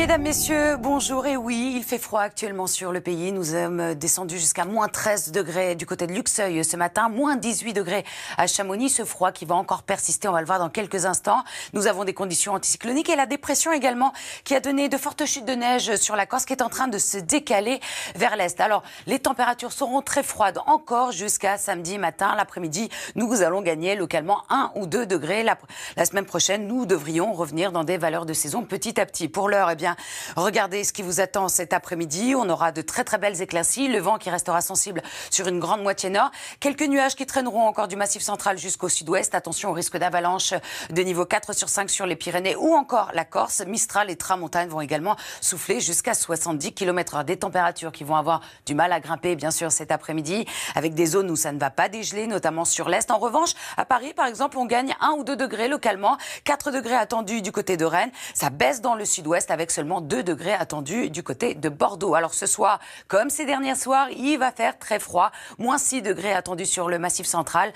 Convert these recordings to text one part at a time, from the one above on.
Mesdames, Messieurs, bonjour. Et oui, il fait froid actuellement sur le pays. Nous sommes descendus jusqu'à moins 13 degrés du côté de Luxeuil ce matin, moins 18 degrés à Chamonix. Ce froid qui va encore persister, on va le voir dans quelques instants. Nous avons des conditions anticycloniques et la dépression également qui a donné de fortes chutes de neige sur la Corse qui est en train de se décaler vers l'est. Alors, les températures seront très froides encore jusqu'à samedi matin. L'après-midi, nous allons gagner localement 1 ou 2 degrés. La semaine prochaine, nous devrions revenir dans des valeurs de saison petit à petit. Pour l'heure, eh bien, regardez ce qui vous attend cet après-midi. On aura de très très belles éclaircies. Le vent qui restera sensible sur une grande moitié nord. Quelques nuages qui traîneront encore du massif central jusqu'au sud-ouest. Attention au risque d'avalanche de niveau 4 sur 5 sur les Pyrénées ou encore la Corse. Mistral et tramontane vont également souffler jusqu'à 70 km/h. Des températures qui vont avoir du mal à grimper, bien sûr, cet après-midi, avec des zones où ça ne va pas dégeler, notamment sur l'est. En revanche, à Paris, par exemple, on gagne 1 ou 2 degrés localement. 4 degrés attendus du côté de Rennes. Ça baisse dans le sud-ouest avec seulement 2 degrés attendus du côté de Bordeaux. Alors ce soir, comme ces derniers soirs, il va faire très froid. Moins 6 degrés attendus sur le massif central.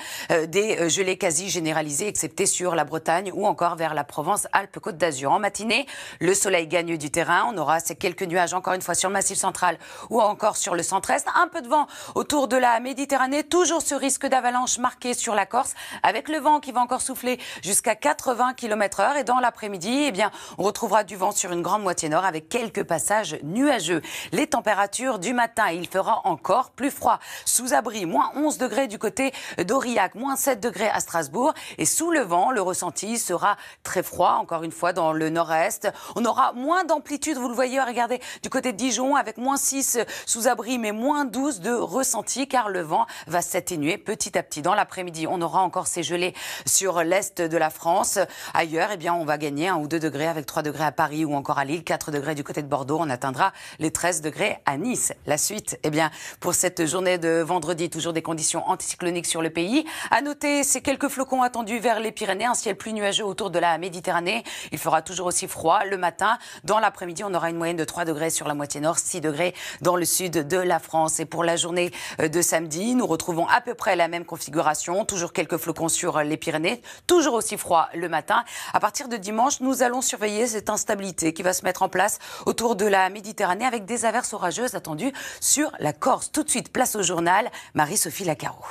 Des gelées quasi généralisées, excepté sur la Bretagne ou encore vers la Provence-Alpes-Côte d'Azur. En matinée, le soleil gagne du terrain. On aura ces quelques nuages encore une fois sur le massif central ou encore sur le centre-est. Un peu de vent autour de la Méditerranée. Toujours ce risque d'avalanche marqué sur la Corse avec le vent qui va encore souffler jusqu'à 80 km/h. Et dans l'après-midi, eh bien, on retrouvera du vent sur une grande moitié nord avec quelques passages nuageux. Les températures du matin, il fera encore plus froid. Sous abri, moins 11 degrés du côté d'Aurillac, moins 7 degrés à Strasbourg. Et sous le vent, le ressenti sera très froid, encore une fois, dans le nord-est. On aura moins d'amplitude, vous le voyez, regardez, du côté de Dijon, avec moins 6 sous abri, mais moins 12 de ressenti, car le vent va s'atténuer petit à petit. Dans l'après-midi, on aura encore ces gelées sur l'est de la France. Ailleurs, eh bien, on va gagner 1 ou 2 degrés avec 3 degrés à Paris ou encore à Lille, 4 degrés du côté de Bordeaux. On atteindra les 13 degrés à Nice. La suite, eh bien, pour cette journée de vendredi, toujours des conditions anticycloniques sur le pays. À noter ces quelques flocons attendus vers les Pyrénées, un ciel plus nuageux autour de la Méditerranée. Il fera toujours aussi froid le matin. Dans l'après-midi, on aura une moyenne de 3 degrés sur la moitié nord, 6 degrés dans le sud de la France. Et pour la journée de samedi, nous retrouvons à peu près la même configuration. Toujours quelques flocons sur les Pyrénées. Toujours aussi froid le matin. À partir de dimanche, nous allons surveiller cette instabilité qui va se mettre en place autour de la Méditerranée avec des averses orageuses attendues sur la Corse. Tout de suite, place au journal. Marie-Sophie Lacaro.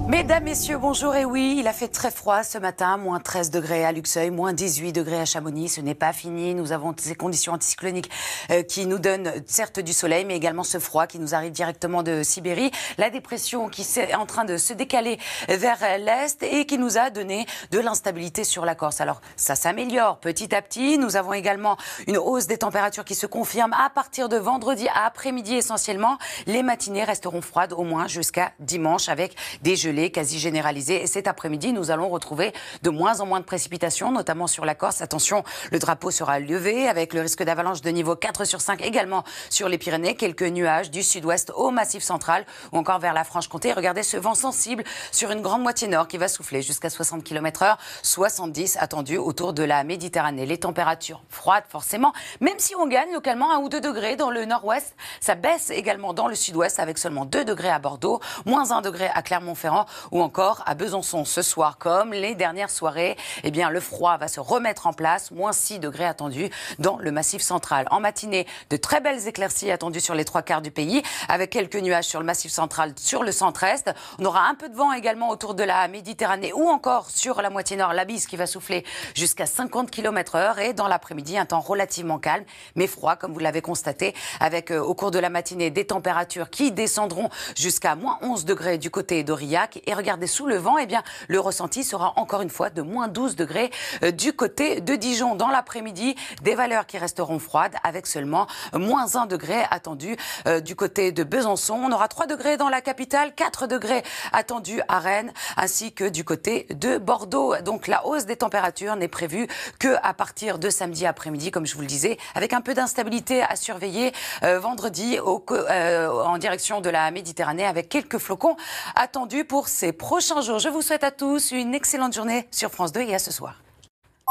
Mesdames, Messieurs, bonjour. Et oui, il a fait très froid ce matin, moins 13 degrés à Luxeuil, moins 18 degrés à Chamonix. Ce n'est pas fini. Nous avons ces conditions anticycloniques qui nous donnent certes du soleil, mais également ce froid qui nous arrive directement de Sibérie. La dépression qui est en train de se décaler vers l'est et qui nous a donné de l'instabilité sur la Corse. Alors, ça s'améliore petit à petit. Nous avons également une hausse des températures qui se confirme à partir de vendredi à après-midi essentiellement. Les matinées resteront froides au moins jusqu'à dimanche avec des gelées quasi généralisée. Et cet après-midi, nous allons retrouver de moins en moins de précipitations, notamment sur la Corse. Attention, le drapeau sera levé avec le risque d'avalanche de niveau 4 sur 5 également sur les Pyrénées. Quelques nuages du sud-ouest au massif central ou encore vers la Franche-Comté. Regardez ce vent sensible sur une grande moitié nord qui va souffler jusqu'à 60 km/h, 70 attendus autour de la Méditerranée. Les températures froides forcément, même si on gagne localement 1 ou 2 degrés dans le nord-ouest. Ça baisse également dans le sud-ouest avec seulement 2 degrés à Bordeaux, moins 1 degré à Clermont-Ferrand ou encore à Besançon. Ce soir, comme les dernières soirées, eh bien, le froid va se remettre en place. Moins 6 degrés attendus dans le massif central. En matinée, de très belles éclaircies attendues sur les 3/4 du pays, avec quelques nuages sur le massif central, sur le centre-est. On aura un peu de vent également autour de la Méditerranée ou encore sur la moitié nord, la bise qui va souffler jusqu'à 50 km/h. Et dans l'après-midi, un temps relativement calme, mais froid, comme vous l'avez constaté, avec au cours de la matinée des températures qui descendront jusqu'à moins 11 degrés du côté d'Aurillac. Et regardez, sous le vent, eh bien, le ressenti sera encore une fois de moins 12 degrés du côté de Dijon. Dans l'après-midi, des valeurs qui resteront froides avec seulement moins 1 degré attendu du côté de Besançon. On aura 3 degrés dans la capitale, 4 degrés attendus à Rennes ainsi que du côté de Bordeaux. Donc la hausse des températures n'est prévue qu'à partir de samedi après-midi, comme je vous le disais, avec un peu d'instabilité à surveiller vendredi en direction de la Méditerranée avec quelques flocons attendus pour ces prochains jours. Je vous souhaite à tous une excellente journée sur France 2 et à ce soir.